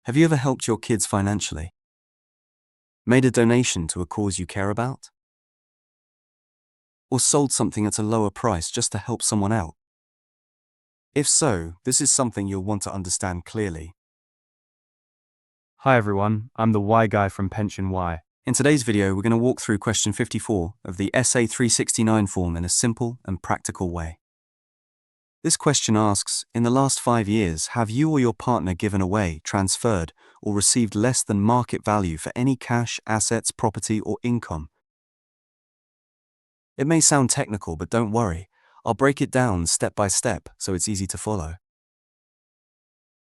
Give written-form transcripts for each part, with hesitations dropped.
Have you ever helped your kids financially? Made a donation to a cause you care about? Or sold something at a lower price just to help someone out? If so, this is something you'll want to understand clearly. Hi everyone, I'm the Y guy from Pension Y. In today's video, we're going to walk through question 54 of the SA369 form in a simple and practical way. This question asks, in the last 5 years, have you or your partner given away, transferred, or received less than market value for any cash, assets, property, or income? It may sound technical, but don't worry. I'll break it down step by step so it's easy to follow.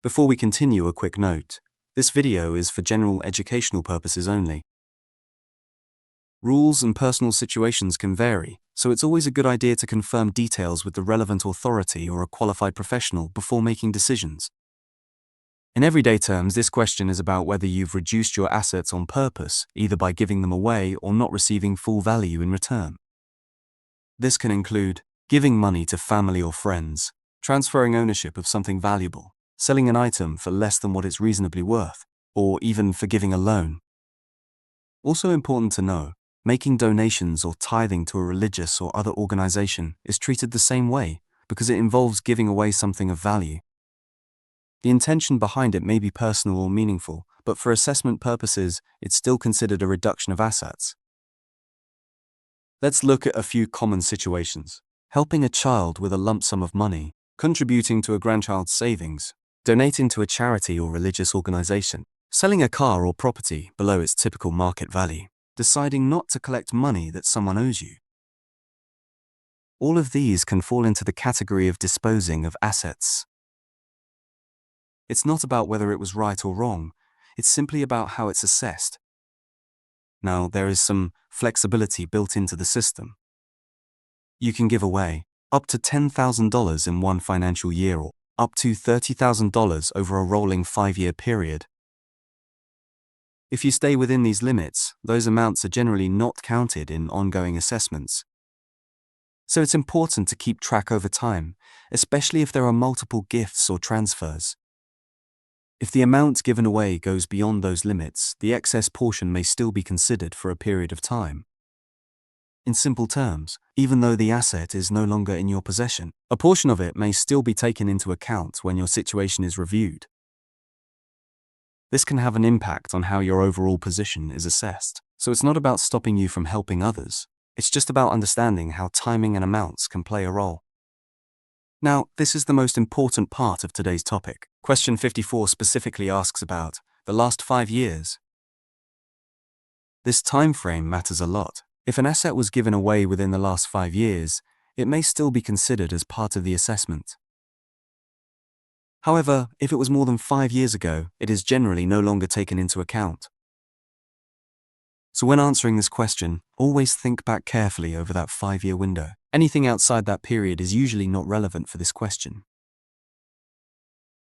Before we continue, a quick note. This video is for general educational purposes only. Rules and personal situations can vary, so it's always a good idea to confirm details with the relevant authority or a qualified professional before making decisions. In everyday terms, this question is about whether you've reduced your assets on purpose, either by giving them away or not receiving full value in return. This can include giving money to family or friends, transferring ownership of something valuable, selling an item for less than what it's reasonably worth, or even forgiving a loan. Also important to know, making donations or tithing to a religious or other organization is treated the same way because it involves giving away something of value. The intention behind it may be personal or meaningful, but for assessment purposes, it's still considered a reduction of assets. Let's look at a few common situations. Helping a child with a lump sum of money, contributing to a grandchild's savings, donating to a charity or religious organization, selling a car or property below its typical market value, deciding not to collect money that someone owes you. All of these can fall into the category of disposing of assets. It's not about whether it was right or wrong, it's simply about how it's assessed. Now, there is some flexibility built into the system. You can give away up to $10,000 in one financial year or up to $30,000 over a rolling 5-year period. If you stay within these limits, those amounts are generally not counted in ongoing assessments. So it's important to keep track over time, especially if there are multiple gifts or transfers. If the amount given away goes beyond those limits, the excess portion may still be considered for a period of time. In simple terms, even though the asset is no longer in your possession, a portion of it may still be taken into account when your situation is reviewed. This can have an impact on how your overall position is assessed. So it's not about stopping you from helping others. It's just about understanding how timing and amounts can play a role. Now, this is the most important part of today's topic. Question 54 specifically asks about the last 5 years. This time frame matters a lot. If an asset was given away within the last 5 years, it may still be considered as part of the assessment. However, if it was more than 5 years ago, it is generally no longer taken into account. So when answering this question, always think back carefully over that 5-year window. Anything outside that period is usually not relevant for this question.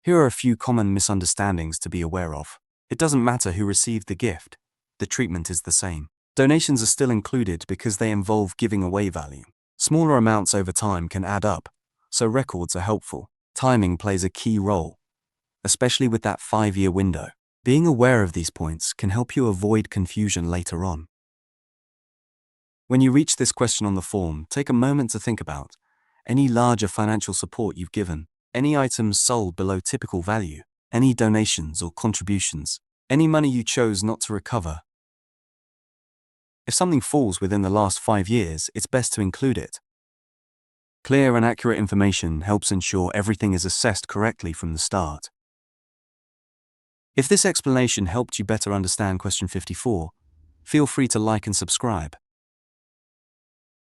Here are a few common misunderstandings to be aware of. It doesn't matter who received the gift. The treatment is the same. Donations are still included because they involve giving away value. Smaller amounts over time can add up, so records are helpful. Timing plays a key role, especially with that 5-year window. Being aware of these points can help you avoid confusion later on. When you reach this question on the form, take a moment to think about any larger financial support you've given, any items sold below typical value, any donations or contributions, any money you chose not to recover. If something falls within the last 5 years, it's best to include it. Clear and accurate information helps ensure everything is assessed correctly from the start. If this explanation helped you better understand question 54, feel free to like and subscribe.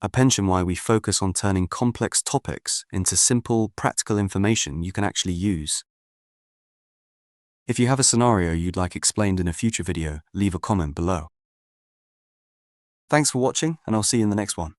At Pension Y, we focus on turning complex topics into simple, practical information you can actually use. If you have a scenario you'd like explained in a future video, leave a comment below. Thanks for watching, and I'll see you in the next one.